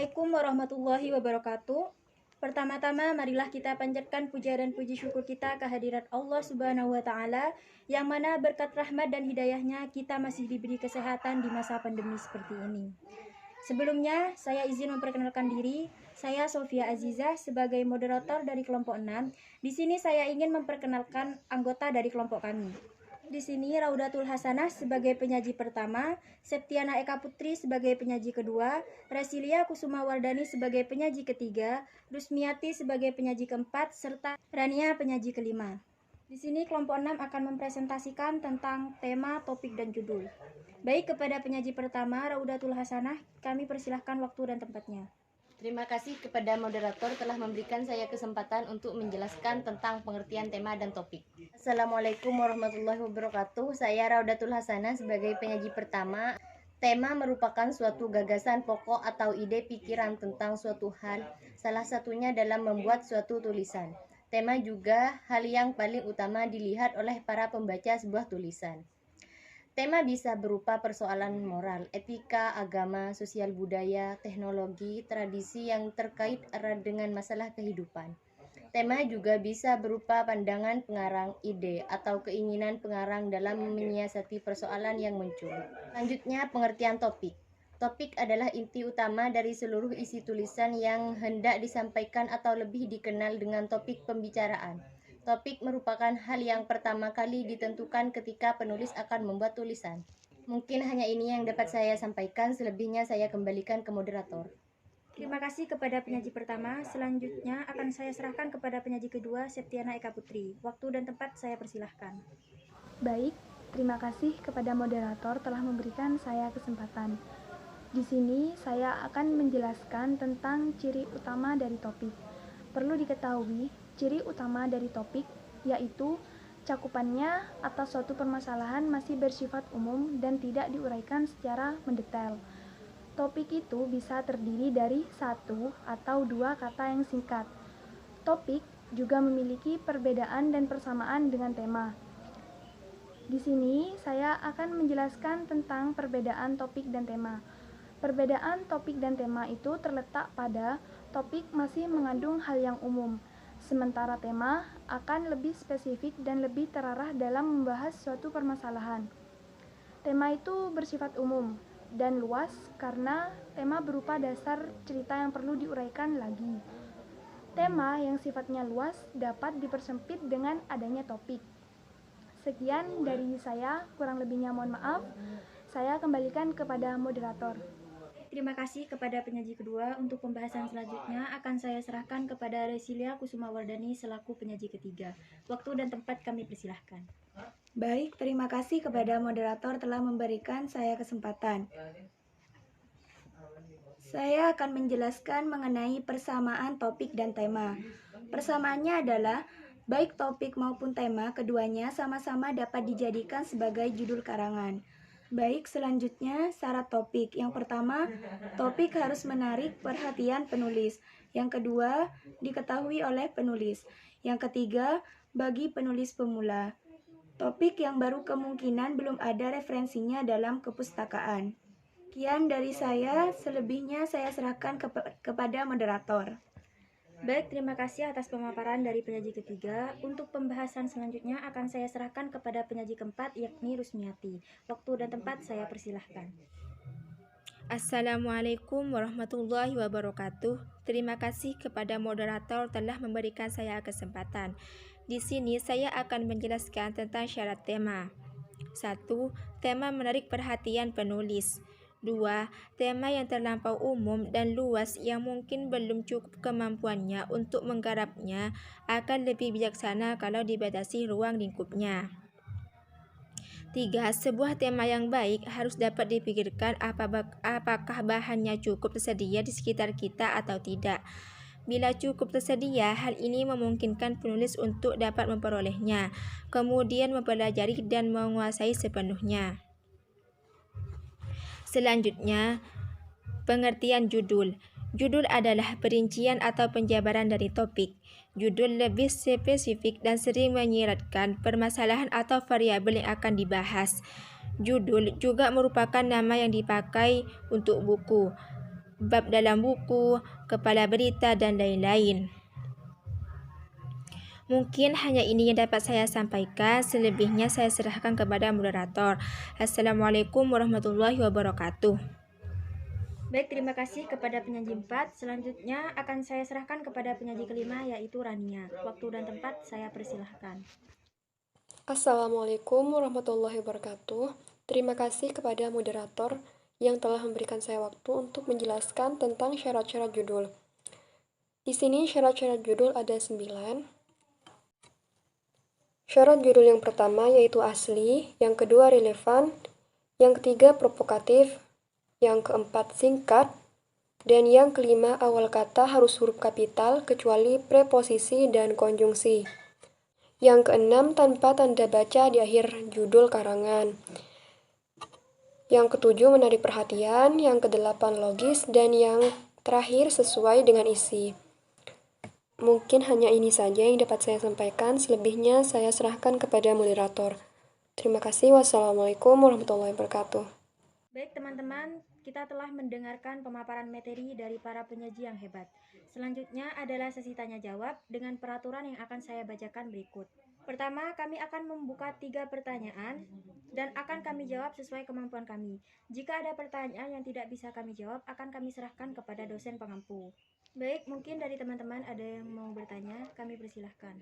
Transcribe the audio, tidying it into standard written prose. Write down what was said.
Assalamualaikum warahmatullahi wabarakatuh. Pertama-tama marilah kita panjatkan puja dan puji syukur kita kehadirat Allah Subhanahu wa taala yang mana berkat rahmat dan hidayahnya kita masih diberi kesehatan di masa pandemi seperti ini. Sebelumnya, saya izin memperkenalkan diri. Saya Sofia Azizah sebagai moderator dari kelompok 6. Di sini saya ingin memperkenalkan anggota dari kelompok kami. Di sini Raudatul Hasanah sebagai penyaji pertama, Septiana Eka Putri sebagai penyaji kedua, Rasilia Kusuma Wardani sebagai penyaji ketiga, Rusmiati sebagai penyaji keempat, serta Rania penyaji kelima. Di sini kelompok 6 akan mempresentasikan tentang tema, topik, dan judul. Baik, kepada penyaji pertama, Raudatul Hasanah, kami persilahkan waktu dan tempatnya. Terima kasih kepada moderator telah memberikan saya kesempatan untuk menjelaskan tentang pengertian tema dan topik. Assalamualaikum warahmatullahi wabarakatuh. Saya Raudatul Hasanah sebagai penyaji pertama. Tema merupakan suatu gagasan pokok atau ide pikiran tentang suatu hal, salah satunya dalam membuat suatu tulisan. Tema juga hal yang paling utama dilihat oleh para pembaca sebuah tulisan. Tema bisa berupa persoalan moral, etika, agama, sosial budaya, teknologi, tradisi yang terkait erat dengan masalah kehidupan. Tema juga bisa berupa pandangan pengarang, ide, atau keinginan pengarang dalam menyiasati persoalan yang muncul. Selanjutnya, pengertian topik. Topik adalah inti utama dari seluruh isi tulisan yang hendak disampaikan atau lebih dikenal dengan topik pembicaraan. Topik merupakan hal yang pertama kali ditentukan ketika penulis akan membuat tulisan. Mungkin hanya ini yang dapat saya sampaikan, selebihnya saya kembalikan ke moderator. Terima kasih kepada penyaji pertama. Selanjutnya akan saya serahkan kepada penyaji kedua, Septiana Eka Putri. Waktu dan tempat saya persilahkan. Baik, terima kasih kepada moderator telah memberikan saya kesempatan. Di sini saya akan menjelaskan tentang ciri utama dari topik. Perlu diketahui, ciri utama dari topik yaitu cakupannya atas suatu permasalahan masih bersifat umum dan tidak diuraikan secara mendetail. Topik itu bisa terdiri dari satu atau dua kata yang singkat. Topik juga memiliki perbedaan dan persamaan dengan tema. Di sini saya akan menjelaskan tentang perbedaan topik dan tema. Perbedaan topik dan tema itu terletak pada topik masih mengandung hal yang umum, sementara tema akan lebih spesifik dan lebih terarah dalam membahas suatu permasalahan. Tema itu bersifat umum dan luas karena tema berupa dasar cerita yang perlu diuraikan lagi. Tema yang sifatnya luas dapat dipersempit dengan adanya topik. Sekian dari saya, kurang lebihnya mohon maaf. Saya kembalikan kepada moderator. Terima kasih kepada penyaji kedua. Untuk pembahasan selanjutnya akan saya serahkan kepada Rasilia Kusuma Wardani selaku penyaji ketiga. Waktu dan tempat kami persilahkan. Baik, terima kasih kepada moderator telah memberikan saya kesempatan. Saya akan menjelaskan mengenai persamaan topik dan tema. Persamaannya adalah baik topik maupun tema keduanya sama-sama dapat dijadikan sebagai judul karangan. Baik, selanjutnya syarat topik. Yang pertama, topik harus menarik perhatian penulis. Yang kedua, diketahui oleh penulis. Yang ketiga, bagi penulis pemula. Topik yang baru kemungkinan belum ada referensinya dalam kepustakaan. Sekian dari saya, selebihnya saya serahkan kepada moderator. Baik, terima kasih atas pemaparan dari penyaji ketiga. Untuk pembahasan selanjutnya akan saya serahkan kepada penyaji keempat, yakni Rusmiati. Waktu dan tempat saya persilahkan. Assalamualaikum warahmatullahi wabarakatuh. Terima kasih kepada moderator telah memberikan saya kesempatan. Di sini saya akan menjelaskan tentang syarat tema. 1. Tema menarik perhatian penulis. 2. Tema yang terlampau umum dan luas yang mungkin belum cukup kemampuannya untuk menggarapnya akan lebih bijaksana kalau dibatasi ruang lingkupnya. 3. Sebuah tema yang baik harus dapat dipikirkan apakah bahannya cukup tersedia di sekitar kita atau tidak. Bila cukup tersedia, hal ini memungkinkan penulis untuk dapat memperolehnya, kemudian mempelajari dan menguasai sepenuhnya. Selanjutnya, pengertian judul. Judul adalah perincian atau penjabaran dari topik. Judul lebih spesifik dan sering menyiratkan permasalahan atau variabel yang akan dibahas. Judul juga merupakan nama yang dipakai untuk buku. bab dalam buku, kepala berita, dan lain-lain. Mungkin hanya ini yang dapat saya sampaikan, selebihnya saya serahkan kepada moderator. Assalamualaikum warahmatullahi wabarakatuh. Baik, terima kasih kepada penyaji 4. Selanjutnya akan saya serahkan kepada penyaji kelima, yaitu Rania. Waktu dan tempat saya persilahkan. Assalamualaikum warahmatullahi wabarakatuh. Terima kasih kepada moderator yang telah memberikan saya waktu untuk menjelaskan tentang syarat-syarat judul. Di sini syarat-syarat judul ada 9. Syarat judul yang pertama yaitu asli, yang kedua relevan, yang ketiga provokatif, yang keempat singkat, dan yang kelima awal kata harus huruf kapital kecuali preposisi dan konjungsi. Yang keenam tanpa tanda baca di akhir judul karangan. Yang ketujuh menarik perhatian, yang kedelapan logis, dan yang terakhir sesuai dengan isi. Mungkin hanya ini saja yang dapat saya sampaikan, selebihnya saya serahkan kepada moderator. Terima kasih. Wassalamualaikum warahmatullahi wabarakatuh. Baik teman-teman, kita telah mendengarkan pemaparan materi dari para penyaji yang hebat. Selanjutnya adalah sesi tanya jawab dengan peraturan yang akan saya bacakan berikut. Pertama, kami akan membuka 3 pertanyaan dan akan kami jawab sesuai kemampuan kami. Jika ada pertanyaan yang tidak bisa kami jawab, akan kami serahkan kepada dosen pengampu. Baik, mungkin dari teman-teman ada yang mau bertanya, kami persilahkan.